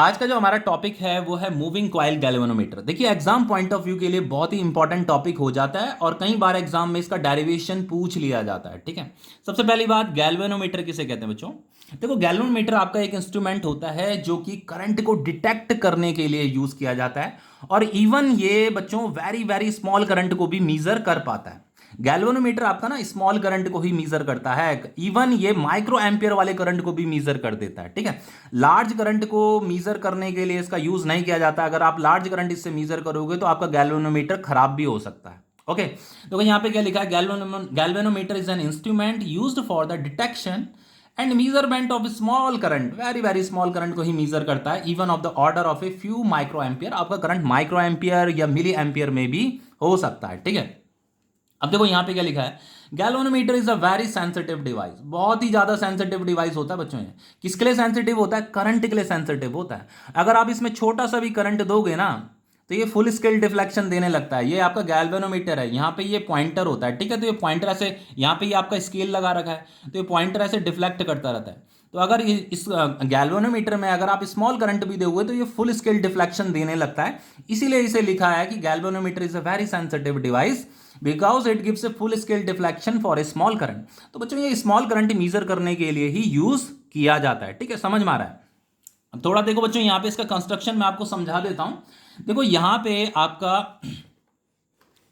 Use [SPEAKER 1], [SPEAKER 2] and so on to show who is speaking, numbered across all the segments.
[SPEAKER 1] आज का जो हमारा टॉपिक है वो है मूविंग कॉइल गैल्वेनोमीटर। देखिए एग्जाम पॉइंट ऑफ व्यू के लिए बहुत ही इंपॉर्टेंट टॉपिक हो जाता है और कई बार एग्जाम में इसका डेरिवेशन पूछ लिया जाता है। ठीक है, सबसे पहली बात गैल्वेनोमीटर किसे कहते हैं बच्चों। देखो गैल्वेनोमीटर आपका एक इंस्ट्रूमेंट होता है जो कि करंट को डिटेक्ट करने के लिए यूज किया जाता है और इवन ये बच्चों वेरी वेरी स्मॉल करंट को भी मीजर कर पाता है। गैल्वेनोमीटर आपका ना स्मॉल करंट को ही मीजर करता है, इवन ये माइक्रो एम्पियर वाले करंट को भी मीजर कर देता है। ठीक है, लार्ज करंट को मीजर करने के लिए इसका यूज नहीं किया जाता। अगर आप लार्ज करंट इससे मीजर करोगे तो आपका गैल्वेनोमीटर खराब भी हो सकता है। ओके, तो यहाँ पे क्या लिखा है, galvanometer is an instrument used for the detection and measurement of small current, very very small current को ही मीजर करता है, even of the order of a few micro ampere. आपका करंट माइक्रो एम्पियर या मिली एम्पियर में भी हो सकता है। ठीक है, अब देखो यहां पे क्या लिखा है, galvanometer is a very sensitive device. बहुत ही ज्यादा सेंसिटिव डिवाइस होता है बच्चों। ये किसके लिए सेंसिटिव होता है? करंट के लिए सेंसिटिव होता है। अगर आप इसमें छोटा सा भी करंट दोगे ना तो ये फुल स्केल डिफ्लेक्शन देने लगता है। ये आपका गैल्वेनोमीटर है, यहाँ पे ये पॉइंटर होता है। ठीक है, तो ये पॉइंटर ऐसे, यहाँ पे ये आपका स्केल लगा रखा है तो ये पॉइंटर ऐसे डिफ्लेक्ट करता रहता है। तो अगर इस गैल्वेनोमीटर में अगर आप स्मॉल करंट भी दोगे तो ये फुल स्केल डिफ्लेक्शन देने लगता है। इसीलिए इसे लिखा है कि galvanometer is a very sensitive device because it gives a full scale deflection for a small current. तो बच्चों ये स्मॉल करंट मीजर करने के लिए ही यूज किया जाता है। ठीक है, समझ में आ रहा है। अब थोड़ा देखो बच्चों, यहाँ पे इसका कंस्ट्रक्शन मैं आपको समझा देता हूं। देखो यहाँ पे आपका,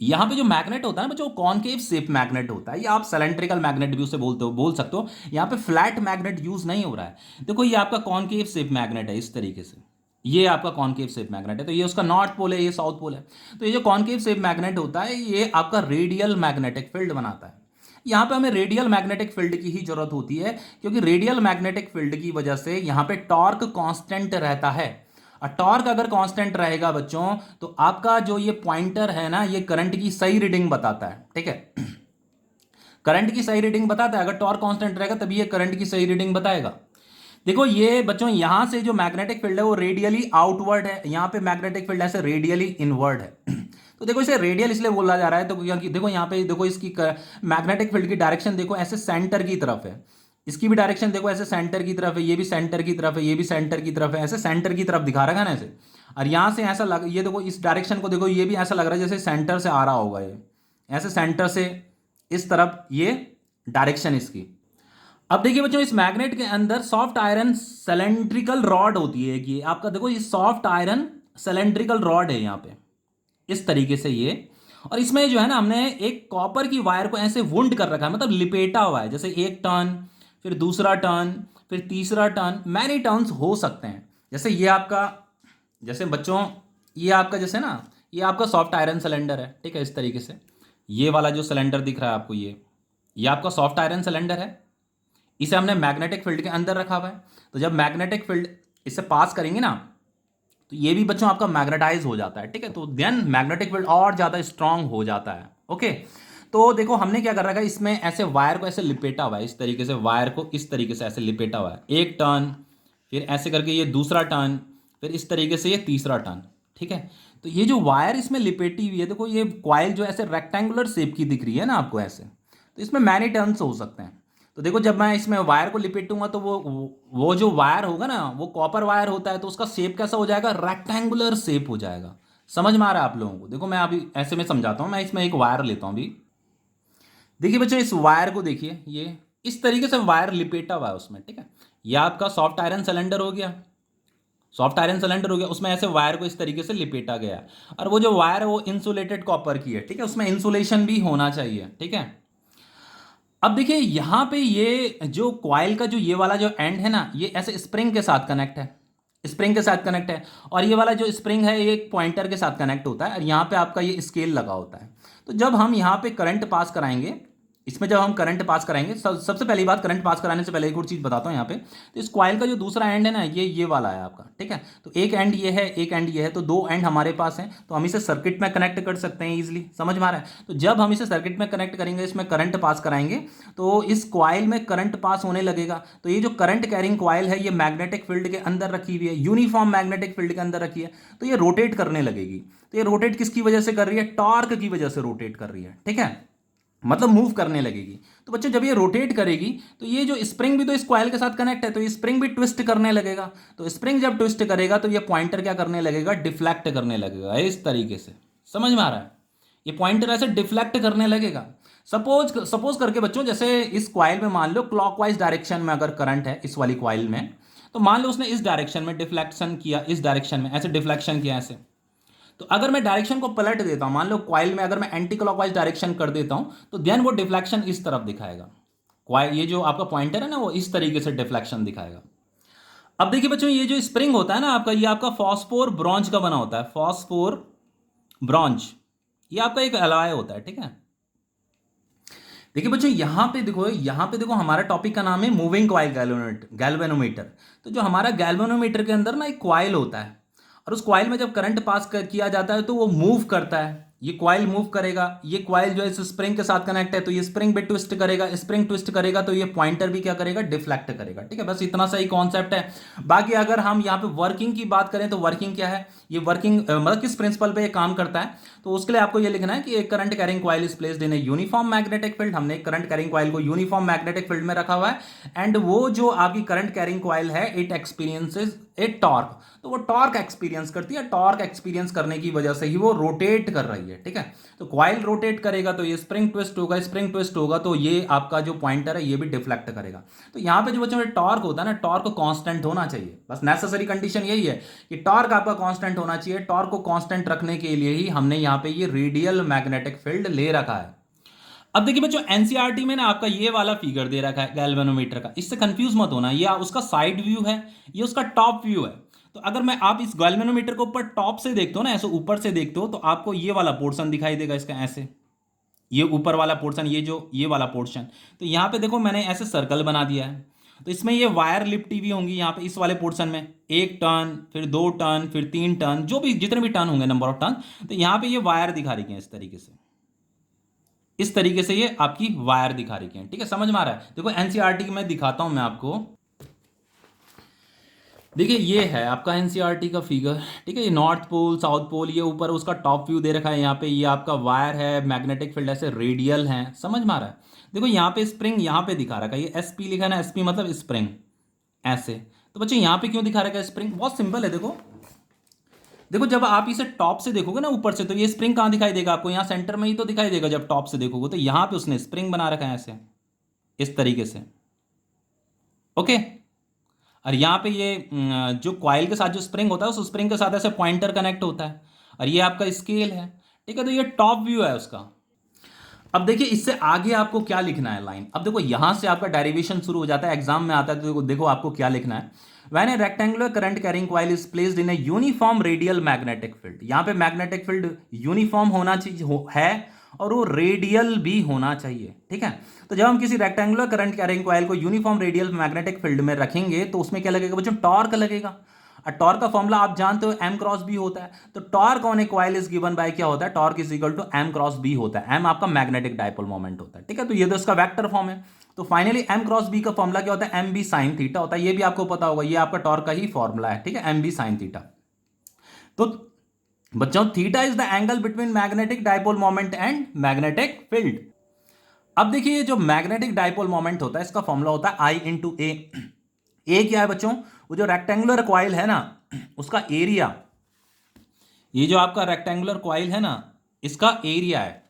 [SPEAKER 1] यहाँ पे जो मैग्नेट होता है बच्चों, कॉनकेव शेप मैग्नेट होता है, या आप सिलेंड्रिकल मैग्नेट भी उसे बोल सकते हो। यहाँ पे फ्लैट मैग्नेट यूज नहीं हो रहा है। देखो ये आपका कॉनकेव शेप मैग्नेट है इस तरीके से, ये आपका कॉनकेव शेप मैग्नेट है। तो ये उसका नॉर्थ पोल है, ये साउथ पोल है। तो ये जो कॉनकेव शेप मैग्नेट होता है ये आपका रेडियल मैग्नेटिक फील्ड बनाता है। यहाँ पे हमें रेडियल मैग्नेटिक फील्ड की ही जरूरत होती है क्योंकि रेडियल मैग्नेटिक फील्ड की वजह से यहाँ पे टॉर्क कांस्टेंट रहता है। और टॉर्क अगर कांस्टेंट रहेगा बच्चों तो आपका जो ये पॉइंटर है ना, ये करंट की सही रीडिंग बताता है। ठीक है, करंट की सही रीडिंग बताता है। अगर टॉर्क कांस्टेंट रहेगा तभी ये करंट की सही रीडिंग बताएगा। देखो ये बच्चों यहां से जो मैग्नेटिक फील्ड है वो रेडियली आउटवर्ड है, यहां पे मैग्नेटिक फील्ड ऐसे रेडियली इनवर्ड है। तो देखो इसे रेडियल इसलिए बोला जा रहा है तो क्योंकि देखो यहाँ पे देखो इसकी मैग्नेटिक फील्ड की डायरेक्शन देखो ऐसे सेंटर की तरफ है। इसकी भी डायरेक्शन देखो ऐसे सेंटर की तरफ है, ये भी सेंटर की तरफ है, ये भी सेंटर की तरफ है, ऐसे सेंटर की तरफ दिखा रखा है ना ऐसे। और यहाँ से ऐसा लग, ये देखो इस डायरेक्शन को देखो, ये भी ऐसा लग रहा है जैसे सेंटर से आ रहा होगा, ये ऐसे सेंटर से इस तरफ ये डायरेक्शन इसकी। अब देखिए बच्चों, इस मैग्नेट के अंदर सॉफ्ट आयरन सिलेंड्रिकल रॉड होती है। कि आपका देखो ये सॉफ्ट आयरन सिलेंड्रिकल रॉड है यहाँ पे इस तरीके से ये, और इसमें जो है ना हमने एक कॉपर की वायर को ऐसे वुंड कर रखा है, मतलब लिपेटा हुआ है। जैसे एक टर्न, फिर दूसरा टर्न, फिर तीसरा टर्न, मैनी टर्न्स हो सकते हैं। जैसे ये आपका, जैसे बच्चों ये आपका जैसे ना, ये आपका सॉफ्ट आयरन सिलेंडर है। ठीक है, इस तरीके से ये वाला जो सिलेंडर दिख रहा है आपको, ये आपका सॉफ्ट आयरन सिलेंडर है। इसे हमने मैग्नेटिक फील्ड के अंदर रखा हुआ है। तो जब मैग्नेटिक फील्ड इससे पास करेंगे ना तो ये भी बच्चों आपका मैग्नेटाइज हो जाता है। ठीक है, तो देन मैग्नेटिक फील्ड और ज़्यादा स्ट्रांग हो जाता है। ओके, तो देखो हमने क्या कर रखा है, इसमें ऐसे वायर को ऐसे लिपेटा हुआ है इस तरीके से, वायर को इस तरीके से ऐसे लिपेटा हुआ है। एक टर्न, फिर ऐसे करके ये दूसरा टर्न, फिर इस तरीके से ये तीसरा टर्न। ठीक है, तो ये जो वायर इसमें लिपेटी हुई है, देखो ये कॉइल जो ऐसे रेक्टेंगुलर शेप की दिख रही है ना आपको ऐसे, तो इसमें मैनी टर्न्स हो सकते हैं। तो देखो जब मैं इसमें वायर को लिपेटूंगा तो वो जो वायर होगा ना वो कॉपर वायर होता है, तो उसका शेप कैसा हो जाएगा, रेक्टेंगुलर शेप हो जाएगा। समझ में आ रहा है आप लोगों को? देखो मैं अभी ऐसे में समझाता हूँ। मैं इसमें एक वायर लेता हूँ अभी। देखिए बच्चों इस वायर को देखिए, ये इस तरीके से वायर लिपेटा हुआ है उसमें। ठीक है, ये आपका सॉफ्ट आयरन सिलेंडर हो गया, सॉफ्ट आयरन सिलेंडर हो गया, उसमें ऐसे वायर को इस तरीके से लिपेटा गया है। और वो जो वायर है वो इंसुलेटेड कॉपर की है। ठीक है, उसमें इंसुलेशन भी होना चाहिए। ठीक है, अब देखिए यहां पे ये जो कॉइल का जो ये वाला जो एंड है ना, ये ऐसे स्प्रिंग के साथ कनेक्ट है, स्प्रिंग के साथ कनेक्ट है। और ये वाला जो स्प्रिंग है ये एक पॉइंटर के साथ कनेक्ट होता है और यहाँ पे आपका ये स्केल लगा होता है। तो जब हम यहाँ पे करंट पास कराएंगे, इसमें जब हम करंट पास कराएंगे, सबसे पहली बात करंट पास कराने से पहले एक और चीज़ बताता हूँ यहाँ पे। तो इस कॉइल का जो दूसरा एंड है ना, ये वाला है आपका। ठीक है, तो एक एंड ये है, एक एंड ये है, तो दो एंड हमारे पास हैं। तो हम इसे सर्किट में कनेक्ट कर सकते हैं इजीली। समझ में आ रहा है? तो जब हम इसे सर्किट में कनेक्ट करेंगे, इसमें करंट पास कराएंगे तो इस कॉइल में करंट पास होने लगेगा। तो ये जो करंट कैरिंग कॉइल है ये मैग्नेटिक फील्ड के अंदर रखी हुई है, यूनिफॉर्म मैग्नेटिक फील्ड के अंदर रखी है। तो ये रोटेट करने लगेगी। तो ये रोटेट किसकी वजह से कर रही है? टॉर्क की वजह से रोटेट कर रही है। ठीक है, मतलब मूव करने लगेगी। तो बच्चों जब ये रोटेट करेगी तो ये जो स्प्रिंग भी तो इस कॉइल के साथ कनेक्ट है, तो ये स्प्रिंग भी ट्विस्ट करने लगेगा। तो स्प्रिंग जब ट्विस्ट करेगा तो ये पॉइंटर क्या करने लगेगा, डिफ्लेक्ट करने लगेगा इस तरीके से। समझ में आ रहा है? ये पॉइंटर ऐसे डिफ्लेक्ट करने लगेगा। सपोज सपोज करके बच्चों, जैसे इस कॉइल में मान लो क्लॉकवाइज डायरेक्शन में अगर करंट है इस वाली कॉइल में, तो मान लो उसने इस डायरेक्शन में डिफ्लेक्शन किया, इस डायरेक्शन में ऐसे डिफ्लेक्शन किया ऐसे। तो अगर मैं डायरेक्शन को पलट देता हूं, मान लो कॉइल में अगर मैं एंटी क्लॉकवाइज डायरेक्शन कर देता हूं, तो देन वो डिफ्लेक्शन इस तरफ दिखाएगा। कॉइल, ये जो आपका पॉइंटर है ना, वो इस तरीके से डिफ्लेक्शन दिखाएगा। अब देखिए बच्चों, ये जो स्प्रिंग होता है ना आपका, ये आपका फॉस्फोर ब्रॉन्ज का बना होता है, फॉस्फोर ब्रॉन्ज। ये आपका एक अलॉय होता है, ठीक है। देखिए बच्चों, यहां पे देखो हमारा टॉपिक का नाम है मूविंग कॉइल गैल्वेनोमीटर। तो जो हमारा गैल्वेनोमीटर के अंदर ना एक कॉइल होता है, और उस कॉइल में जब करंट पास किया जाता है तो वो मूव करता है। ये कॉइल मूव करेगा, ये कॉइल जो है इस स्प्रिंग के साथ कनेक्ट है, तो ये स्प्रिंग भी ट्विस्ट करेगा, स्प्रिंग ट्विस्ट करेगा तो ये पॉइंटर भी क्या करेगा, डिफ्लेक्ट करेगा। ठीक है, बस इतना सा ही कॉन्सेप्ट है। बाकी अगर हम यहाँ पे वर्किंग की बात करें तो वर्किंग क्या है, ये वर्किंग मतलब किस प्रिंसिपल पे ये काम करता है, तो उसके लिए आपको ये लिखना है कि एक current carrying coil is placed in a uniform magnetic field. हमने एक करंट कैरिंग कॉइल को यूनिफॉर्म मैग्नेटिक फील्ड में रखा हुआ है, एंड वो जो आपकी करंट कैरिंग कॉइल है इट एक्सपीरियंसेस ए टॉर्क। तो वो टॉर्क एक्सपीरियंस करती है, टॉर्क एक्सपीरियंस करने की वजह से ही वो रोटेट कर रही है। ठीक है, तो कॉइल रोटेट करेगा तो ये स्प्रिंग ट्विस्ट होगा, स्प्रिंग ट्विस्ट होगा तो ये आपका जो पॉइंटर है ये भी डिफ्लेक्ट करेगा। तो यहाँ पे जो बच्चों टॉर्क होता है ना, टॉर्क कांस्टेंट होना चाहिए। बस नेसेसरी कंडीशन यही है कि टॉर्क आपका कांस्टेंट होना चाहिए। टॉर्क को कांस्टेंट रखने के लिए ही हमने यहाँ पे ये रेडियल मैग्नेटिक फील्ड ले रखा है। अब देखिए बच्चों, एनसीईआरटी में ना आपका ये वाला फिगर दे रखा है गैल्वेनोमीटर का, इससे कंफ्यूज मत होना। ये उसका साइड व्यू है, ये उसका टॉप व्यू है। तो अगर मैं आप इस गैल्वेनोमीटर को ऊपर टॉप से देखते हो ना, ऐसे ऊपर से देखते हो, तो आपको ये वाला पोर्शन दिखाई देगा इसका ऐसे, ये ऊपर वाला पोर्शन, ये वाला पोर्शन। तो यहाँ पे देखो मैंने ऐसे सर्कल बना दिया है। तो इसमें ये वायर लिपटी हुई होंगी यहाँ पे इस वाले पोर्शन में, एक टर्न, फिर 2 टर्न, फिर 3 टर्न, जो भी जितने भी टर्न होंगे, नंबर ऑफ टर्न। तो यहाँ पे ये वायर दिखा रही है इस तरीके से, इस तरीके से ये आपकी वायर दिखा रही है। ठीक है, समझ में आ रहा है? देखो एनसीईआरटी में दिखाता हूं मैं आपको। देखिए ये है आपका एनसीईआरटी का फिगर। ठीक है, ये नॉर्थ पोल, साउथ पोल, ये ऊपर उसका टॉप व्यू दे रखा है यहाँ पे। ये आपका वायर है, मैग्नेटिक फील्ड ऐसे रेडियल है। समझ में आ रहा है? देखो यहाँ पे स्प्रिंग यहाँ पे दिखा रखा है, ये एसपी लिखा है ना, एसपी मतलब स्प्रिंग ऐसे। तो बच्चे यहाँ पे क्यों दिखा रखा है स्प्रिंग? बहुत सिंपल है। देखो देखो, जब आप इसे टॉप से देखोगे ना ऊपर से, तो ये स्प्रिंग कहाँ दिखाई देगा आपको? यहाँ सेंटर में ही तो दिखाई देगा जब टॉप से देखोगे। तो यहाँ पे उसने स्प्रिंग बना रखा है ऐसे, इस तरीके से। ओके, और यहाँ पे ये जो कॉइल के साथ जो स्प्रिंग होता है, उस स्प्रिंग के साथ ऐसे पॉइंटर कनेक्ट होता है, और ये आपका स्केल है। ठीक है, तो ये टॉप व्यू है उसका। अब देखिए इससे आगे आपको क्या लिखना है लाइन। अब देखो यहां से आपका डेरिवेशन शुरू हो जाता है, एग्जाम में आता है। तो देखो आपको क्या लिखना है। When A rectangular current carrying coil is placed in a uniform radial magnetic field. यहां पे मैग्नेटिक फील्ड यूनिफॉर्म होना चाहिए है, और वो रेडियल भी होना चाहिए। ठीक है, तो जब हम किसी रेक्टेंगुलर करंट कैरिंग कॉइल को यूनिफॉर्म रेडियल मैग्नेटिक फील्ड में रखेंगे तो उसमें क्या लगेगा बच्चों? टॉर्क लगेगा। और टॉर्क का फॉर्मूला आप जानते हो, एम क्रॉस बी होता है। तो torque on a coil is given by क्या होता है? Torque is equal to M cross B होता है। एम आपका मैग्नेटिक डायपोल मोमेंट होता है। ठीक है, तो ये तो इसका वेक्टर फॉर्म है। तो फाइनली एम क्रॉस बी का फॉर्मूला क्या होता है? एम बी साइन थीटा होता है। ये भी आपको पता होगा, ये आपका टॉर्क का ही फॉर्मूला है। ठीक है, एम बी साइन थीटा। तो बच्चों theta is the angle between magnetic dipole moment and magnetic field. अब देखिए ये जो मैग्नेटिक डायपोल मोमेंट होता है, इसका फॉर्मूला होता है आई इंटू ए। ए क्या है बच्चों? वो जो रेक्टेंगुलर कॉइल है ना, उसका एरिया, ये जो आपका रेक्टेंगुलर कॉइल है ना, इसका एरिया है।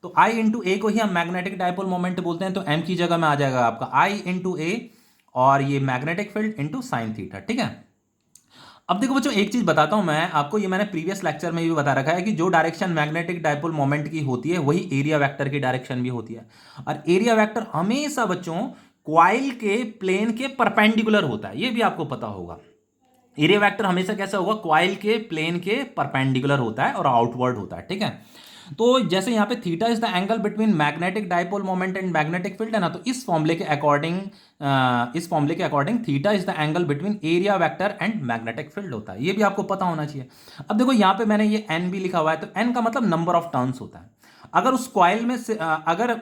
[SPEAKER 1] तो आई इंटू ए को ही हम मैग्नेटिक डायपोल मोमेंट बोलते हैं। तो एम की जगह में आ जाएगा आपका आई इंटू ए, और ये magnetic field into sine theta. ठीक है, अब देखो बच्चों एक चीज बताता हूं मैं आपको, ये मैंने प्रीवियस लेक्चर में भी बता रखा है कि जो डायरेक्शन मैग्नेटिक डायपोल मोमेंट की होती है वही एरिया वेक्टर की डायरेक्शन भी होती है। और एरिया वेक्टर हमेशा बच्चों कॉइल के प्लेन के परपेंडिकुलर होता है, ये भी आपको पता होगा। एरिया वेक्टर हमेशा कैसा होगा? कॉइल के प्लेन के परपेंडिकुलर होता है और आउटवर्ड होता है। ठीक है, तो जैसे यहाँ पे theta is the angle between magnetic dipole moment and magnetic field है ना, तो इस फॉर्मूले के according theta is the angle between area vector and magnetic field होता है। ये भी आपको पता होना चाहिए। अब देखो यहाँ पे मैंने ये एन भी लिखा हुआ है, तो एन का मतलब नंबर ऑफ टर्न्स होता है। अगर उस कॉइल में से अगर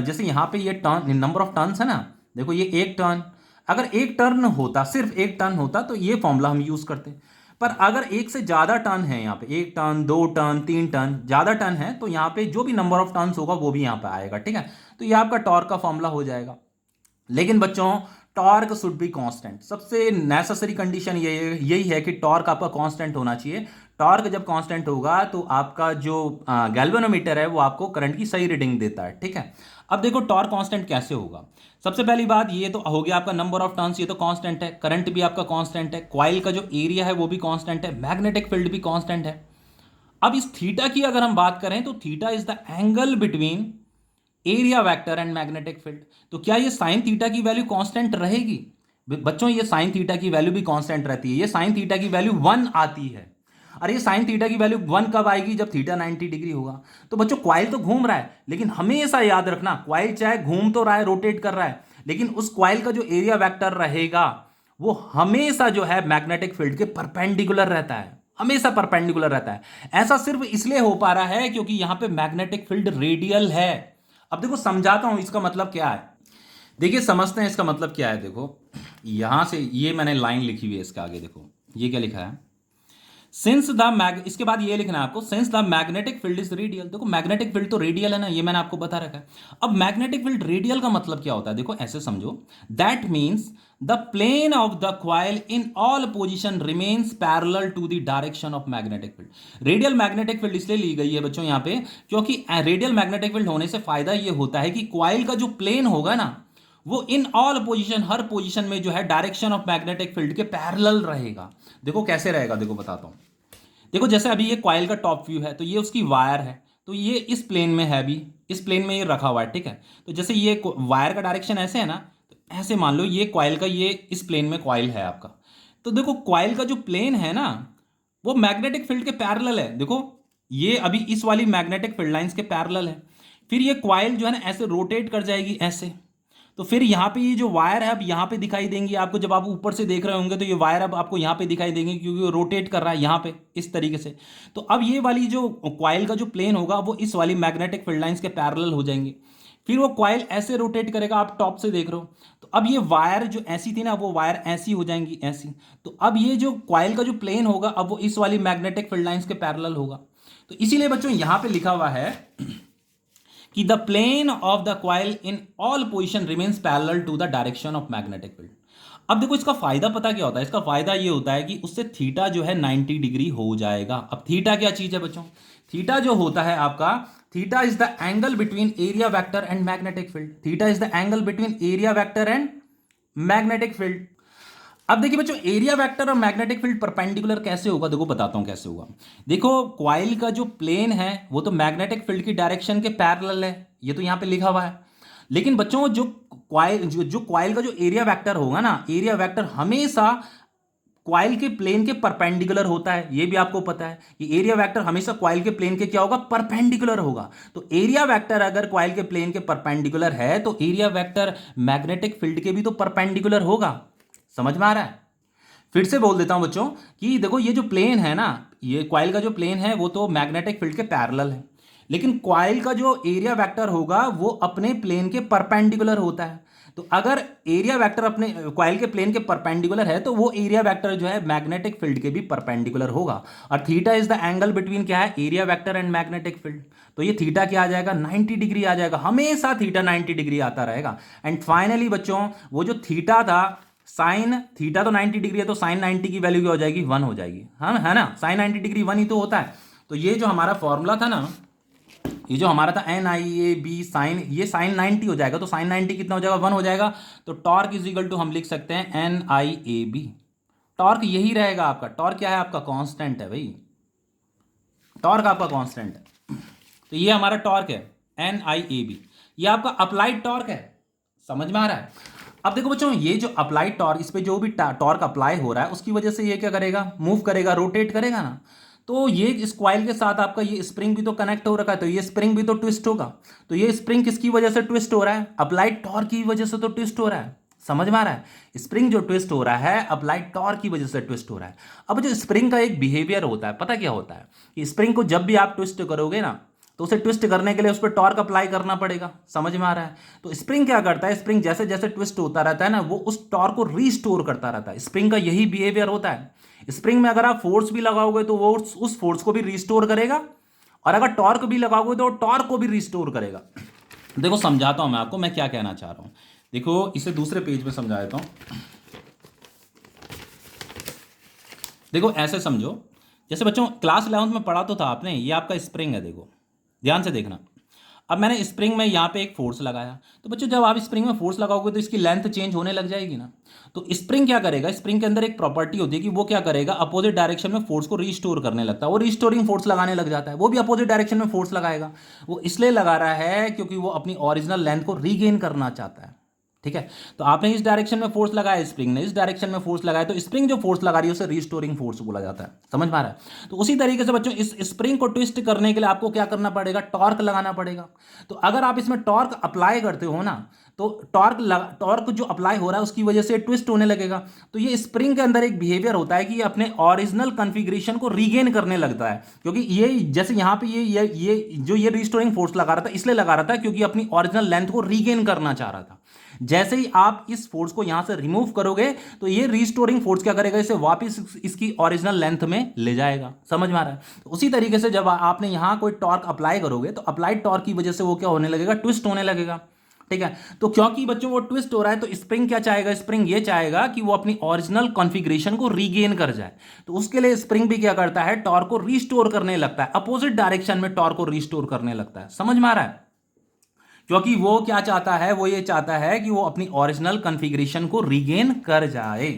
[SPEAKER 1] जैसे यहाँ पे ये टर्न, नंबर ऑफ टर्न्स है ना, देखो ये एक टर्न, अगर एक टर्न होता, सिर्फ एक टर्न होता, तो ये फॉर्मूला हम यूज करते। पर अगर एक से ज्यादा टर्न है, यहाँ पे 1 टर्न 2 टर्न 3 टर्न, ज्यादा टर्न है, तो यहाँ पे जो भी नंबर ऑफ टर्न्स होगा वो भी यहाँ पे आएगा, ठीक है। तो ये आपका टॉर्क का फॉर्मूला हो जाएगा। लेकिन बच्चों टॉर्क शुड बी कांस्टेंट, सबसे नेसेसरी कंडीशन यही है कि टॉर्क आपका कांस्टेंट होना चाहिए। टॉर्क जब कांस्टेंट होगा तो आपका जो गैल्वेनोमीटर है वो आपको करंट की सही रीडिंग देता है, ठीक है। अब देखो टॉर्क कांस्टेंट कैसे होगा। सबसे पहली बात ये तो हो गया आपका नंबर ऑफ टर्न्स, ये तो कांस्टेंट है, करंट भी आपका कांस्टेंट है, कॉइल का जो एरिया है वो भी कांस्टेंट है, मैग्नेटिक फील्ड भी कांस्टेंट है। अब इस थीटा की अगर हम बात करें तो theta is the angle between area vector and magnetic field. तो क्या ये साइन थीटा की वैल्यू कांस्टेंट रहेगी? बच्चों ये साइन थीटा की वैल्यू भी कांस्टेंट रहती है, ये साइन थीटा की वैल्यू 1 आती है। अरे ये साइन थीटा की वैल्यू 1 कब आएगी? जब थीटा 90 डिग्री होगा। तो बच्चों क्वाइल तो घूम रहा है, लेकिन हमेशा याद रखना क्वाइल चाहे घूम तो रहा है, रोटेट कर रहा है, लेकिन उस क्वाइल का जो एरिया वेक्टर रहेगा वो हमेशा जो है मैग्नेटिक फील्ड के परपेंडिकुलर रहता है, हमेशा परपेंडिकुलर रहता है। ऐसा सिर्फ इसलिए हो पा रहा है क्योंकि यहां पे मैग्नेटिक फील्ड रेडियल है। अब देखो समझाता हूं इसका मतलब क्या है। देखिए समझते हैं इसका मतलब क्या है। देखो यहां से ये मैंने लाइन लिखी हुई है, इसके आगे देखो ये क्या लिखा है, सिंस द मैग, इसके बाद ये लिखना है आपको, since the magnetic field is radial. देखो मैग्नेटिक फील्ड तो रेडियल है ना, ये मैंने आपको बता रखा है। अब मैग्नेटिक फील्ड रेडियल का मतलब क्या होता है? देखो ऐसे समझो, that means the plane of the coil in all position remains parallel to the direction of magnetic field. Radial magnetic field इसलिए ली गई है बच्चों यहाँ पे क्योंकि रेडियल मैग्नेटिक फील्ड होने से फायदा ये होता है कि क्वाइल का जो प्लेन होगा ना वो in all position, her position में जो है डायरेक्शन ऑफ मैग्नेटिक फील्ड के पैरेलल रहेगा। देखो कैसे रहेगा, देखो बताता हूं। देखो जैसे अभी ये कॉइल का टॉप व्यू है, तो ये उसकी वायर है, तो ये इस प्लेन में है, अभी इस प्लेन में ये रखा हुआ है, ठीक है। तो जैसे ये वायर का डायरेक्शन ऐसे है ना, तो ऐसे मान लो ये कॉइल का, ये इस प्लेन में कॉइल है आपका। तो देखो कॉइल का जो प्लेन है ना वो मैग्नेटिक फील्ड के पैरेलल है। देखो ये अभी इस वाली मैग्नेटिक फील्ड लाइंस के पैरेलल है। फिर ये कॉइल जो है ना ऐसे रोटेट कर जाएगी ऐसे, तो फिर यहाँ पे ये जो वायर है अब यहाँ पे दिखाई देंगी आपको। जब आप ऊपर से देख रहे होंगे तो ये वायर अब आपको यहाँ पे दिखाई देंगे क्योंकि वो रोटेट कर रहा है यहाँ पे इस तरीके से। तो अब ये वाली जो क्वाइल का जो प्लेन होगा वो इस वाली मैग्नेटिक फील्ड लाइंस के पैरेलल हो जाएंगे। फिर वो क्वाइल ऐसे रोटेट करेगा, आप टॉप से देख रहे हो। तो अब ये वायर जो ऐसी थी ना वो वायर ऐसी हो जाएंगी ऐसी। तो अब ये जो क्वाइल का जो प्लेन होगा अब वो इस वाली मैग्नेटिक फील्ड लाइंस के पैरेलल होगा। तो इसीलिए बच्चों यहाँ पे लिखा हुआ है कि the plane of the coil in all position remains parallel to the direction of magnetic field. अब देखो इसका फायदा पता क्या होता है? इसका फायदा ये होता है कि उससे थीटा जो है 90 डिग्री हो जाएगा। अब थीटा क्या चीज है बच्चों? थीटा जो होता है आपका, theta is the angle between area vector and magnetic field. Theta is the angle between area vector and magnetic field. अब देखिए बच्चों एरिया वेक्टर और मैग्नेटिक फील्ड परपेंडिकुलर कैसे होगा, देखो बताता हूं कैसे होगा। देखो क्वाइल का जो प्लेन है वो तो मैग्नेटिक फील्ड की डायरेक्शन के पैरेलल है, ये तो यहां पे लिखा हुआ है। लेकिन बच्चों जो क्वाइल का जो एरिया वेक्टर होगा ना, एरिया वेक्टर हमेशा क्वाइल के प्लेन के परपेंडिकुलर होता है, ये भी आपको पता है कि एरिया वेक्टर हमेशा क्वाइल के प्लेन के क्या होगा? परपेंडिकुलर होगा। तो एरिया वेक्टर अगर क्वाइल के प्लेन के परपेंडिकुलर है तो एरिया वेक्टर मैग्नेटिक फील्ड के भी तो परपेंडिकुलर होगा। समझ में आ रहा है? फिर से बोल देता हूं बच्चों कि देखो ये जो प्लेन है ना, ये क्वाइल का जो प्लेन है वो तो मैग्नेटिक फील्ड के पैरेलल है, लेकिन क्वाइल का जो एरिया वेक्टर होगा वो अपने प्लेन के परपेंडिकुलर होता है। तो अगर एरिया वेक्टर अपने क्वाइल के प्लेन के परपेंडिकुलर है तो वो एरिया वेक्टर जो है मैग्नेटिक फील्ड के भी परपेंडिकुलर होगा। और theta is the angle between क्या है? Area vector and magnetic field. तो ये थीटा क्या आ जाएगा? 90 डिग्री आ जाएगा। हमेशा थीटा 90 डिग्री आता रहेगा। एंड फाइनली बच्चों वो जो थीटा था, साइन थीटा तो 90 डिग्री है, तो साइन 90 की वैल्यू क्या हो जाएगी? 1 हो जाएगी, हाँ है ना। साइन 90 डिग्री 1 ही तो होता है। तो ये जो हमारा फॉर्मूला था ना, ये जो हमारा था NIAB साइन, ये साइन 90 हो जाएगा। तो साइन 90 कितना हो जाएगा? 1 हो जाएगा। तो टॉर्क इज इक्वल टू हम लिख सकते हैं NIAB। टॉर्क यही रहेगा आपका। टॉर्क क्या है आपका? कांस्टेंट है भाई, टॉर्क आपका कांस्टेंट है। तो ये हमारा टॉर्क है NIAB। ये आपका अप्लाइड टॉर्क है। समझ में आ रहा है? अब देखो बच्चों ये जो अप्लाइड टॉर्क, इस पे जो भी टॉर्क अप्लाई हो रहा है उसकी वजह से ये क्या करेगा? मूव करेगा, रोटेट करेगा ना। तो ये इस क्वाइल के साथ आपका ये स्प्रिंग भी तो कनेक्ट हो रखा है, तो ये स्प्रिंग भी तो ट्विस्ट होगा। तो ये स्प्रिंग किसकी वजह से ट्विस्ट हो रहा है? अप्लाइड टॉर्क की वजह से तो ट्विस्ट हो रहा है। समझ में आ रहा है? स्प्रिंग जो ट्विस्ट हो रहा है अप्लाइड टॉर्क की वजह से ट्विस्ट हो रहा है। अब जो स्प्रिंग का एक बिहेवियर होता है, पता क्या होता है कि स्प्रिंग को जब भी आप ट्विस्ट करोगे ना तो उसे ट्विस्ट करने के लिए उस पर टॉर्क अप्लाई करना पड़ेगा। समझ में आ रहा है? तो स्प्रिंग क्या करता है? स्प्रिंग जैसे जैसे ट्विस्ट होता रहता है ना वो उस टॉर्क को रीस्टोर करता रहता है। स्प्रिंग का यही बिहेवियर होता है। स्प्रिंग में अगर आप फोर्स भी लगाओगे तो वो उस फोर्स को भी रिस्टोर करेगा, और अगर टॉर्क भी लगाओगे तो टॉर्क को भी रिस्टोर करेगा। देखो समझाता हूं मैं आपको मैं क्या कहना चाह रहा हूं। देखो इसे दूसरे पेज पे समझा देता हूं। देखो ऐसे समझो, जैसे बच्चों क्लास 11th में पढ़ा तो था आपने, ये आपका स्प्रिंग है, देखो ध्यान से देखना। अब मैंने स्प्रिंग में यहाँ पे एक फोर्स लगाया, तो बच्चों जब आप स्प्रिंग में फोर्स लगाओगे तो इसकी लेंथ चेंज होने लग जाएगी ना। तो स्प्रिंग क्या करेगा, स्प्रिंग के अंदर एक प्रॉपर्टी होती है कि वो क्या करेगा, अपोजिट डायरेक्शन में फोर्स को रिस्टोर करने लगता है, वो रिस्टोरिंग फोर्स लगाने लग जाता है, वो भी अपोजिट डायरेक्शन में फोर्स लगाएगा। वो इसलिए लगा रहा है क्योंकि वो अपनी ओरिजिनल लेंथ को रीगेन करना चाहता है, ठीक है। तो आपने इस डायरेक्शन में फोर्स लगाया, स्प्रिंग ने इस डायरेक्शन में फोर्स लगाया, तो स्प्रिंग जो फोर्स लगा रही है उसे रिस्टोरिंग फोर्स बोला जाता है। समझ में आ रहा है? तो उसी तरीके से बच्चों इस स्प्रिंग को ट्विस्ट करने के लिए आपको क्या करना पड़ेगा, टॉर्क लगाना पड़ेगा। तो अगर आप इसमें टॉर्क अप्लाई करते हो ना, तो टॉर्क जो अप्लाई हो रहा है उसकी वजह से ट्विस्ट होने लगेगा। तो ये स्प्रिंग के अंदर एक बिहेवियर होता है कि ये अपने ओरिजिनल कॉन्फ़िगरेशन को रीगेन करने लगता है, क्योंकि ये जैसे यहाँ पे ये रिस्टोरिंग फोर्स लगा रहा था, इसलिए लगा रहा था क्योंकि अपनी ओरिजिनल लेंथ को रीगेन करना चाह रहा था। जैसे ही आप इस फोर्स को यहां से रिमूव करोगे तो ये रिस्टोरिंग फोर्स क्या करेगा, इसे वापस इसकी ओरिजिनल लेंथ में ले जाएगा। समझ में आ रहा है? तो उसी तरीके से जब आपने यहां कोई टॉर्क अप्लाई करोगे तो अप्लाइड टॉर्क की वजह से वो क्या होने लगेगा, ट्विस्ट होने लगेगा, ठीक है। तो क्योंकि बच्चों वो ट्विस्ट हो रहा है तो स्प्रिंग क्या चाहेगा, स्प्रिंग ये चाहेगा कि वो अपनी ओरिजिनल कॉन्फ़िगरेशन को रीगेन कर जाए। तो उसके लिए स्प्रिंग भी क्या करता है, टॉर्क को रिस्टोर करने लगता है, अपोजिट डायरेक्शन में टॉर्क को रिस्टोर करने लगता है। समझ में आ रहा है? क्योंकि वो क्या चाहता है, वो ये चाहता है कि वो अपनी ओरिजिनल कॉन्फ़िगरेशन को रीगेन कर जाए।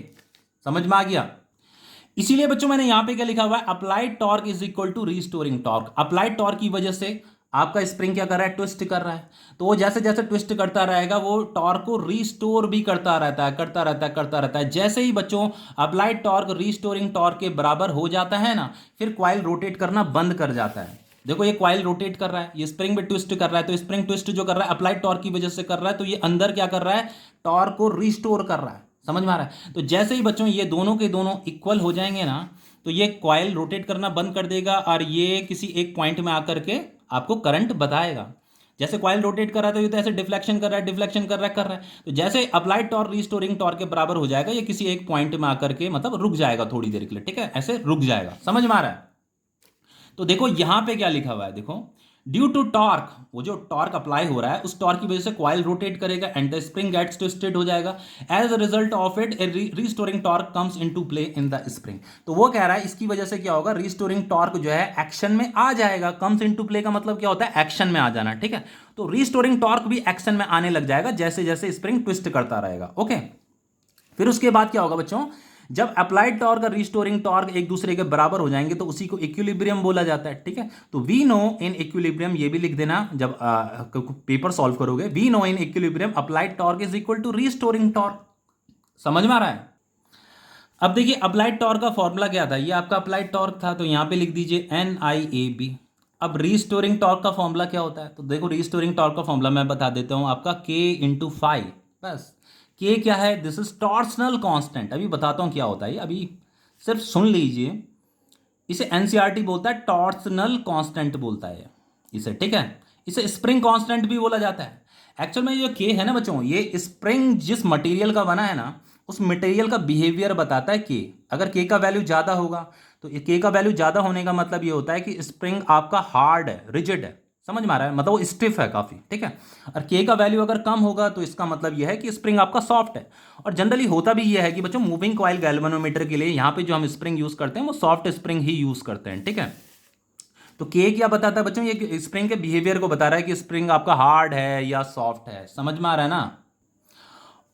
[SPEAKER 1] समझ में आ गया? इसीलिए बच्चों मैंने यहां पे क्या लिखा हुआ है, applied torque is equal to restoring torque. Applied torque की वजह से आपका स्प्रिंग क्या कर रहा है, ट्विस्ट कर रहा है। तो वो जैसे जैसे ट्विस्ट करता रहेगा वो टॉर्क को रिस्टोर भी करता रहता है, करता रहता है, करता रहता है। जैसे ही बच्चों अप्लाइड टॉर्क रिस्टोरिंग टॉर्क के बराबर हो जाता है ना, फिर कॉइल रोटेट करना बंद कर जाता है। देखो ये कॉइल रोटेट कर रहा है, ये स्प्रिंग भी ट्विस्ट कर रहा है, तो स्प्रिंग ट्विस्ट जो कर रहा है अप्लाइड टॉर्क की वजह से कर रहा है, तो ये अंदर क्या कर रहा है, टॉर्क को रिस्टोर कर रहा है। समझ में आ रहा है? तो जैसे ही बच्चों ये दोनों के दोनों इक्वल हो जाएंगे ना, तो ये कॉइल रोटेट करना बंद कर देगा और ये किसी एक पॉइंट में आकर के आपको करंट बताएगा। जैसे कॉइल रोटेट कर रहा है तो ये तो ऐसे डिफ्लेक्शन कर रहा है, डिफ्लेक्शन कर रहा है, कर रहा है। तो जैसे अप्लाइड टॉर्क रिस्टोरिंग टॉर्क के बराबर हो जाएगा, ये किसी एक पॉइंट में आकर के मतलब रुक जाएगा थोड़ी देर के लिए, ठीक है, ऐसे रुक जाएगा। समझ में आ रहा है? तो देखो यहां पे क्या लिखा हुआ है, देखो ड्यू टू टॉर्क, वो जो टॉर्क अप्लाई हो रहा है उस टॉर्क की वजह से कॉइल रोटेट करेगा and the spring gets twisted हो जाएगा। As a result of it restoring torque comes into play in the spring. तो वो कह रहा है इसकी वजह से क्या होगा, रिस्टोरिंग टॉर्क जो है एक्शन में आ जाएगा। कम्स इनटू प्ले का मतलब क्या होता है, एक्शन में आ जाना, ठीक है। तो रिस्टोरिंग टॉर्क भी एक्शन में आने लग जाएगा जैसे जैसे स्प्रिंग ट्विस्ट करता रहेगा। ओके, फिर उसके बाद क्या होगा बच्चों, जब अप्लाइड टॉर्क और रिस्टोरिंग टॉर्क एक दूसरे के बराबर हो जाएंगे तो उसी को इक्विलिब्रियम बोला जाता है, ठीक है। तो वी नो इन इक्विलिब्रियम, ये भी लिख देना जब पेपर सॉल्व करोगे, we know in equilibrium applied torque is equal to restoring torque. समझ में आ रहा है? अब देखिए अप्लाइड टॉर्क का फॉर्मूला क्या था, ये आपका अप्लाइड टॉर्क था, तो यहां पे लिख दीजिए NIAB। अब रिस्टोरिंग टॉर्क का फॉर्मूला क्या होता है, तो देखो रिस्टोरिंग टॉर्क का फॉर्मूला मैं बता देता हूं आपका, K इंटू फाइव। बस के क्या है, दिस इज टॉर्सनल कांस्टेंट। अभी बताता हूं क्या होता है, अभी सिर्फ सुन लीजिए। इसे एनसीईआरटी बोलता है टॉर्सनल कांस्टेंट बोलता है इसे, ठीक है। इसे स्प्रिंग कांस्टेंट भी बोला जाता है। एक्चुअल में ये के है ना बच्चों, ये स्प्रिंग जिस मटेरियल का बना है ना उस मटेरियल का बिहेवियर बताता है के। अगर के का वैल्यू ज्यादा होगा तो के का वैल्यू ज्यादा होने का मतलब ये होता है कि स्प्रिंग आपका हार्ड है, रिजिड है। समझ में आ रहा है? मतलब वो स्टिफ है काफी, ठीक है। और के का वैल्यू अगर कम होगा तो इसका मतलब यह है कि स्प्रिंग आपका सॉफ्ट है। और जनरली होता भी यह है कि बच्चों मूविंग कॉइल गैल्वेनोमीटर के लिए यहाँ पे जो हम स्प्रिंग यूज करते हैं वो सॉफ्ट स्प्रिंग ही यूज करते हैं, ठीक है। तो के क्या बताता है बच्चों, ये स्प्रिंग के बिहेवियर को बता रहा है कि स्प्रिंग आपका हार्ड है या सॉफ्ट है। समझ में आ रहा है ना?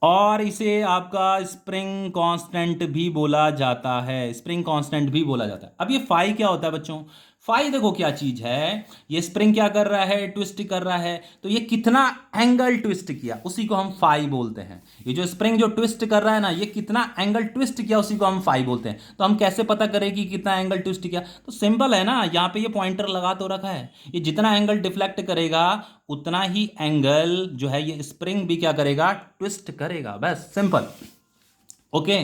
[SPEAKER 1] और इसे आपका स्प्रिंग कांस्टेंट भी बोला जाता है, स्प्रिंग कांस्टेंट भी बोला जाता है। अब ये फाई क्या होता है बच्चों, फाई देखो क्या चीज है, ये स्प्रिंग क्या कर रहा है, ट्विस्ट कर रहा है, तो ये कितना एंगल ट्विस्ट किया उसी को हम फाई बोलते हैं। ये जो स्प्रिंग जो ट्विस्ट कर रहा है ना, ये कितना एंगल ट्विस्ट किया उसी को हम फाई बोलते हैं। तो हम कैसे पता करें कि कितना एंगल ट्विस्ट किया, तो सिंपल है ना, यहाँ पे ये पॉइंटर लगा तो रखा है, ये जितना एंगल डिफ्लेक्ट करेगा उतना ही एंगल जो है ये स्प्रिंग भी क्या करेगा, ट्विस्ट करेगा। बस सिंपल। ओके,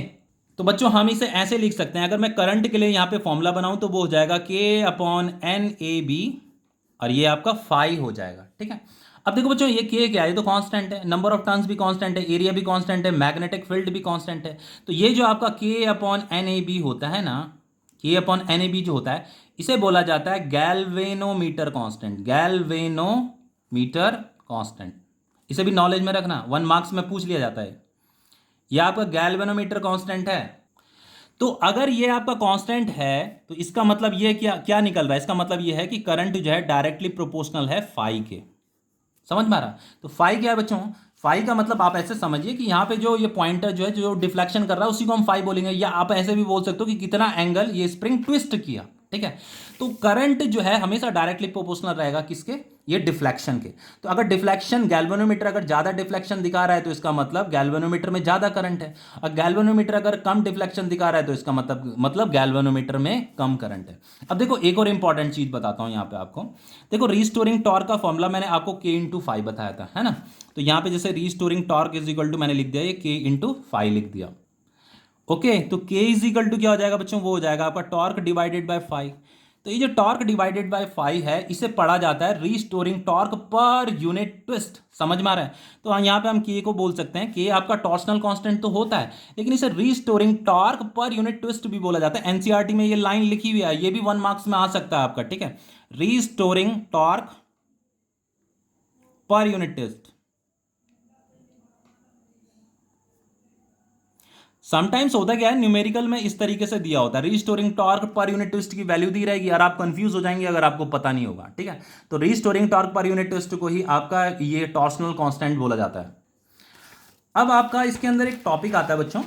[SPEAKER 1] तो बच्चों हम इसे ऐसे लिख सकते हैं, अगर मैं करंट के लिए यहां पे फॉर्मूला बनाऊं तो वो हो जाएगा K/NAB और ये आपका फाई हो जाएगा, ठीक है। अब देखो बच्चों ये के क्या है, ये तो कांस्टेंट है, नंबर ऑफ टर्न्स भी कांस्टेंट है, एरिया भी कांस्टेंट है, मैग्नेटिक फील्ड भी कांस्टेंट है। तो ये जो आपका के अपॉन एन ए बी होता है ना, के अपॉन एन ए बी जो होता है, इसे बोला जाता है गैल्वेनोमीटर कांस्टेंट, गैल्वेनोमीटर कांस्टेंट। इसे भी नॉलेज में रखना, 1 मार्क्स में पूछ लिया जाता है। यह आपका गैल्वेनोमीटर कांस्टेंट है। तो अगर ये आपका कांस्टेंट है तो इसका मतलब ये क्या क्या निकल रहा है, इसका मतलब ये है कि करंट जो है डायरेक्टली प्रोपोर्शनल है फाई के। समझ में आ रहा? तो फाई क्या है बच्चों? फाई का मतलब आप ऐसे समझिए कि यहाँ पे जो ये पॉइंटर जो है जो डिफ्लेक्शन कर रहा है उसी को हम फाई बोलेंगे, या आप ऐसे भी बोल सकते हो कि कितना एंगल ये स्प्रिंग ट्विस्ट किया। ठीक है, तो करंट जो है हमेशा डायरेक्टली प्रोपोर्शनल रहेगा किसके? ये डिफ्लेक्शन के। तो अगर डिफ्लेक्शन गैल्वेनोमीटर अगर ज्यादा डिफ्लेक्शन दिखा रहा है तो इसका मतलब गैल्वेनोमीटर में ज्यादा करंट है, और गैल्वेनोमीटर अगर कम डिफ्लेक्शन दिखा रहा है तो इसका मतलब गैल्वेनोमीटर में कम करंट है। अब देखो एक और इंपॉर्टेंट चीज बताता हूं यहां पे आपको। देखो रीस्टोरिंग टॉर्क का फॉर्मूला मैंने आपको के इंटू फाइव बताया था, है ना? तो यहां पे जैसे restoring torque is equal to मैंने लिख दिया ये के इंटू फाइव लिख दिया। ओके, तो के इज इक्वल टू क्या हो जाएगा बच्चों? वो हो जाएगा आपका टॉर्क डिवाइडेड बाय फाइव। तो ये जो टॉर्क डिवाइडेड बाय फाइव है इसे पढ़ा जाता है restoring torque per unit twist. समझ में आ रहा है? तो यहाँ पे हम के को बोल सकते हैं, के आपका टॉर्सनल कांस्टेंट तो होता है लेकिन इसे restoring torque per unit twist भी बोला जाता है। एनसीईआरटी में ये लाइन लिखी हुई है, ये भी 1 मार्क्स में आ सकता है आपका। ठीक है, restoring torque per unit twist. Sometimes होता क्या है, न्यूमेरिकल में इस तरीके से दिया होता है, restoring torque per unit twist की वैल्यू दी रहेगी और आप कंफ्यूज हो जाएंगे अगर आपको पता नहीं होगा। ठीक है, तो restoring torque per unit twist को ही आपका ये टॉर्सनल कांस्टेंट बोला जाता है। अब आपका इसके अंदर एक टॉपिक आता है बच्चों,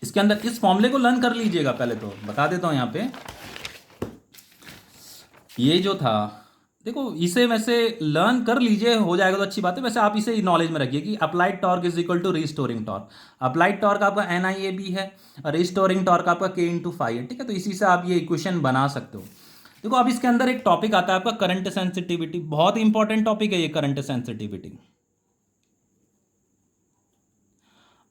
[SPEAKER 1] इसके अंदर इस फॉर्मूले को लर्न कर लीजिएगा। पहले तो बता देता हूं यहां पे, ये जो था देखो इसे वैसे लर्न कर लीजिए, हो जाएगा तो अच्छी बात है। वैसे आप इसे नॉलेज में रखिए कि applied torque is equal to restoring torque. Applied torque आपका एन आई ए बी है और रीस्टोरिंग टॉर्क आपका के इंटू फाइव है। ठीक है, तो इसी से आप ये इक्वेशन बना सकते हो। देखो अब इसके अंदर एक टॉपिक आता है आपका करंट सेंसिटिविटी। बहुत इंपॉर्टेंट टॉपिक है ये करंट सेंसिटिविटी।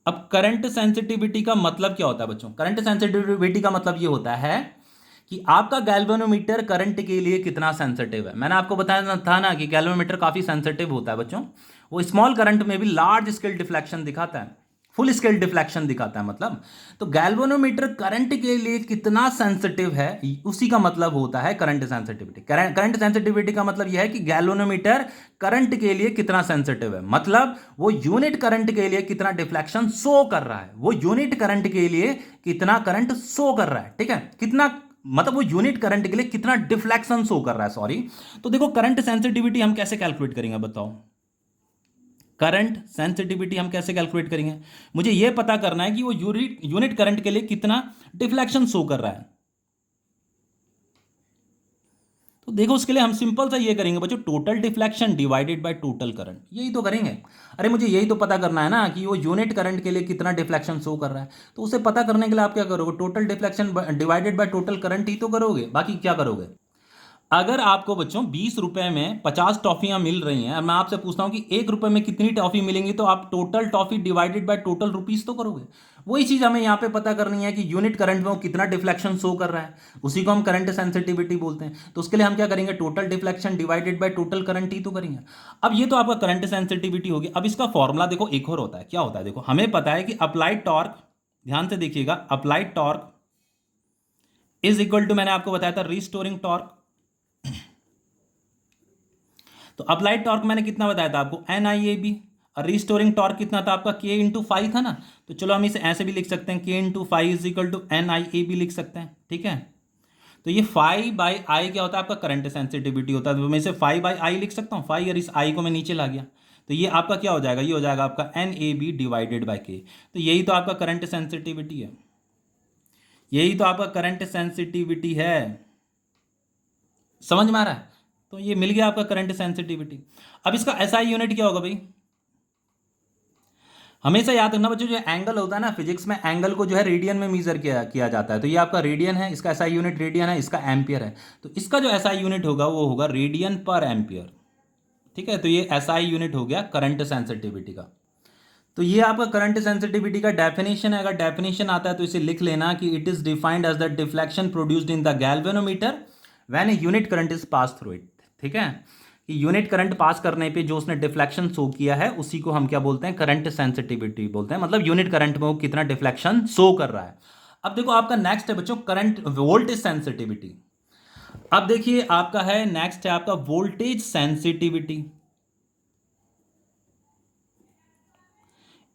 [SPEAKER 1] अब करंट सेंसिटिविटी का मतलब क्या होता है बच्चों? करंट सेंसिटिविटी का मतलब ये होता है कि आपका गैल्वेनोमीटर करंट के लिए कितना सेंसिटिव है। मैंने आपको बताया था ना कि गैल्वेनोमीटर काफी सेंसिटिव होता है बच्चों। वो स्मॉल करंट में भी लार्ज स्केल डिफ्लेक्शन दिखाता है, फुल स्केल डिफ्लेक्शन दिखाता है मतलब। तो गैल्वेनोमीटर करंट के लिए कितना सेंसिटिव है उसी का मतलब होता है करंट सेंसिटिविटी। करंट सेंसिटिविटी का मतलब यह है कि गैल्वेनोमीटर करंट के लिए कितना सेंसिटिव है, मतलब वो यूनिट करंट के लिए कितना डिफ्लेक्शन शो कर रहा है, वो यूनिट करंट के लिए कितना करंट शो कर रहा है। ठीक है, कितना मतलब वो यूनिट करंट के लिए कितना डिफ्लेक्शन शो कर रहा है, सॉरी। तो देखो करंट सेंसिटिविटी हम कैसे कैलकुलेट करेंगे बताओ? करंट सेंसिटिविटी हम कैसे कैलकुलेट करेंगे? मुझे यह पता करना है कि वो यूनिट करंट के लिए कितना डिफ्लेक्शन शो कर रहा है। तो देखो उसके लिए हम सिंपल सा ये करेंगे बच्चों, total deflection divided by total current, यही तो करेंगे। अरे मुझे यही तो पता करना है ना कि वो यूनिट करंट के लिए कितना डिफ्लेक्शन शो कर रहा है। तो उसे पता करने के लिए आप क्या करोगे? Total deflection divided by total current ही तो करोगे, बाकी क्या करोगे? अगर आपको बच्चों 20 रुपए में 50 टॉफियां मिल रही हैं और मैं आपसे पूछता हूं कि 1 रुपए में कितनी टॉफी मिलेंगी, तो आप total toffee divided by total rupees तो करोगे। वही चीज हमें यहां पे पता करनी है कि यूनिट करंट में वो कितना डिफ्लेक्शन शो कर रहा है, उसी को हम करंट सेंसिटिविटी बोलते हैं। तो उसके लिए हम क्या करेंगे? Total deflection divided by total current ही तो करेंगे। अब ये तो आपका करंट सेंसिटिविटी होगी। अब इसका फॉर्मूला देखो एक और होता है, क्या होता है? देखो हमें पता है कि अप्लाइड टॉर्क, ध्यान से देखिएगा, applied torque is equal to, मैंने आपको बताया था रीस्टोरिंग टॉर्क। तो अप्लाइड टॉर्क मैंने कितना बताया था आपको? N I A B. और रिस्टोरिंग टॉर्क कितना था आपका? के इंटू फाइव था ना। तो चलो हम इसे ऐसे भी लिख सकते हैं, K into five is equal to N I A B लिख सकते हैं। ठीक है, तो ये फाइव बाई आई क्या होता है? आपका करंट सेंसिटिविटी होता है। तो मैं इसे फाइव बाई आई लिख सकता हूँ, फाइव और इस आई को मैं नीचे ला गया। तो ये आपका क्या हो जाएगा? ये हो जाएगा आपका N A B divided by K. तो यही तो आपका करंट सेंसिटिविटी है, यही तो आपका करंट सेंसिटिविटी है। समझ में आ रहा है? तो ये मिल गया आपका करंट सेंसिटिविटी। अब इसका एसआई यूनिट क्या होगा भाई? हमेशा याद रखना बच्चों, जो एंगल होता है ना फिजिक्स में, एंगल को जो है रेडियन में मीजर किया जाता है। तो ये आपका रेडियन है, इसका एसआई यूनिट रेडियन है, इसका एम्पियर है। तो इसका जो एसआई यूनिट होगा वो होगा रेडियन पर एम्पियर। ठीक है, तो ये एसआई यूनिट हो गया करंट सेंसिटिविटी का। तो ये आपका करंट सेंसिटिविटी का डेफिनेशन है। अगर डेफिनेशन आता है तो इसे लिख लेना कि it is defined as the deflection produced in the galvanometer when a unit current is pass through it. ठीक है, कि यूनिट करंट पास करने पे जो उसने डिफ्लेक्शन शो किया है उसी को हम क्या बोलते हैं, करंट सेंसिटिविटी बोलते हैं। मतलब यूनिट करंट में वो कितना डिफ्लेक्शन शो कर रहा है। अब देखो आपका नेक्स्ट है बच्चों करंट वोल्टेज सेंसिटिविटी। अब देखिए आपका है नेक्स्ट है आपका वोल्टेज सेंसिटिविटी।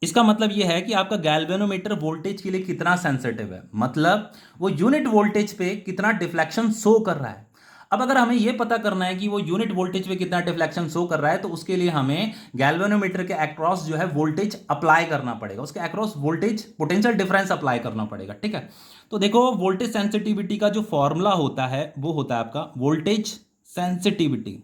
[SPEAKER 1] इसका मतलब यह है कि आपका गैल्वेनोमीटर वोल्टेज के लिए कितना सेंसिटिव है, मतलब वो यूनिट वोल्टेज पे कितना डिफ्लेक्शन शो कर रहा है। अब अगर हमें यह पता करना है कि वो यूनिट वोल्टेज पे कितना डिफ्लेक्शन शो कर रहा है, तो उसके लिए हमें गैल्वेनोमीटर के अक्रॉस जो है वोल्टेज अप्लाई करना पड़ेगा, उसके across voltage potential difference apply करना पड़ेगा, ठीक है। तो देखो वोल्टेज सेंसिटिविटी का जो फॉर्मूला होता है वो होता है आपका वोल्टेज सेंसिटिविटी।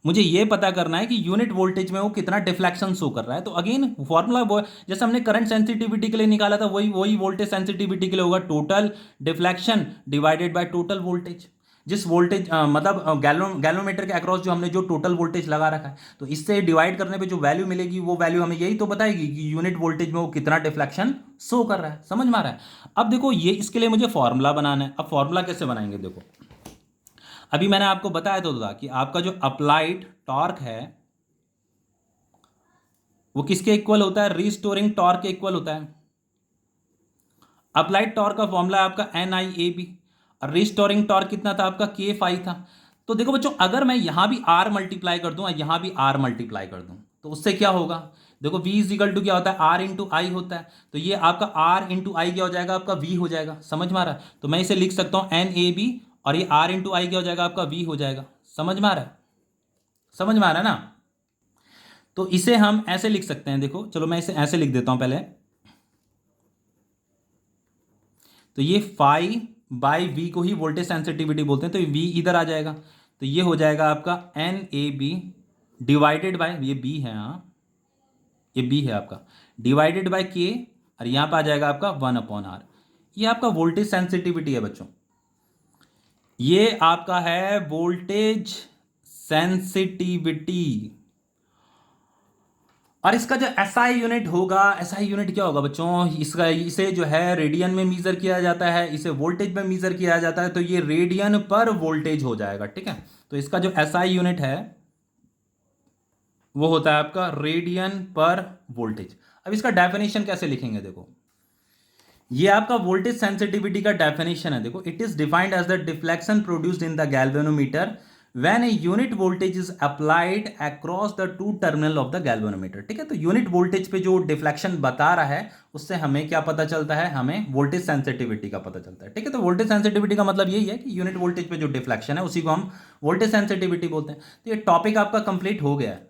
[SPEAKER 1] मुझे ये पता करना है कि यूनिट वोल्टेज में वो कितना डिफ्लेक्शन शो कर रहा है। तो अगेन फॉर्मूला वो जैसे हमने करंट सेंसिटिविटी के लिए निकाला था, वही वही वोल्टेज सेंसिटिविटी के लिए होगा, total deflection divided by total voltage. जिस वोल्टेज मतलब गैल्वेनोमीटर के अक्रॉस जो हमने जो टोटल वोल्टेज लगा रखा है, तो इससे डिवाइड करने पे जो वैल्यू मिलेगी वो वैल्यू हमें यही तो बताएगी कि यूनिट वोल्टेज में वो कितना डिफ्लेक्शन शो कर रहा है। समझ में आ रहा है? अब देखो ये इसके लिए मुझे फॉर्मूला बनाना है। अब फॉर्मूला कैसे बनाएंगे, देखो अभी मैंने आपको बताया तो था कि आपका जो अप्लाइड टॉर्क है वो किसके इक्वल होता है, रिस्टोरिंग टॉर्क के इक्वल होता है। अप्लाइड टॉर्क का फॉर्मूला है आपका NIAB, और रिस्टोरिंग टॉर्क कितना था आपका K5 था। तो देखो बच्चों अगर मैं यहां भी R मल्टीप्लाई कर दूं और यहां भी R मल्टीप्लाई कर दूं तो उससे क्या होगा, देखो V इजिकल टू क्या होता है, R इंटू आई होता है। तो ये आपका R इंटू आई क्या हो जाएगा, आपका V हो जाएगा। समझ में आ रहा है? तो मैं इसे लिख सकता हूं NAB, और ये R इंटू आई क्या हो जाएगा, आपका V हो जाएगा। समझ में आ रहा है? समझ में आ रहा है ना? तो इसे हम ऐसे लिख सकते हैं, देखो चलो मैं इसे ऐसे लिख देता हूं पहले। तो ये फाई बाई वी को ही वोल्टेज सेंसिटिविटी बोलते हैं, तो वी इधर आ जाएगा। तो ये हो जाएगा आपका NAB डिवाइडेड बाय, ये बी है, हाँ ये बी है आपका, डिवाइडेड बाय K, और यहां पर आ जाएगा आपका 1/R। ये आपका वोल्टेज सेंसिटिविटी है बच्चों, ये आपका है वोल्टेज सेंसिटिविटी। और इसका जो SI यूनिट होगा, SI यूनिट क्या होगा बच्चों, इसका इसे जो है रेडियन में मीजर किया जाता है, इसे वोल्टेज में मीजर किया जाता है, तो ये रेडियन पर वोल्टेज हो जाएगा, ठीक है। तो इसका जो SI यूनिट है वो होता है आपका रेडियन पर वोल्टेज। अब इसका डेफिनेशन कैसे लिखेंगे, देखो ये आपका वोल्टेज सेंसिटिविटी का डेफिनेशन है। देखो it is defined as the deflection produced in the galvanometer when a unit voltage is applied across the two terminal of the galvanometer, ठीक है। तो यूनिट वोल्टेज पे जो डिफ्लेक्शन बता रहा है उससे हमें क्या पता चलता है, हमें वोल्टेज सेंसिटिविटी का पता चलता है, ठीक है। तो वोल्टेज सेंसिटिविटी का मतलब यही है कि यूनिट वोल्टेज पे जो डिफ्लेक्शन है उसी को हम वोल्टेज सेंसिटिविटी बोलते हैं। तो ये टॉपिक आपका कंप्लीट हो गया है।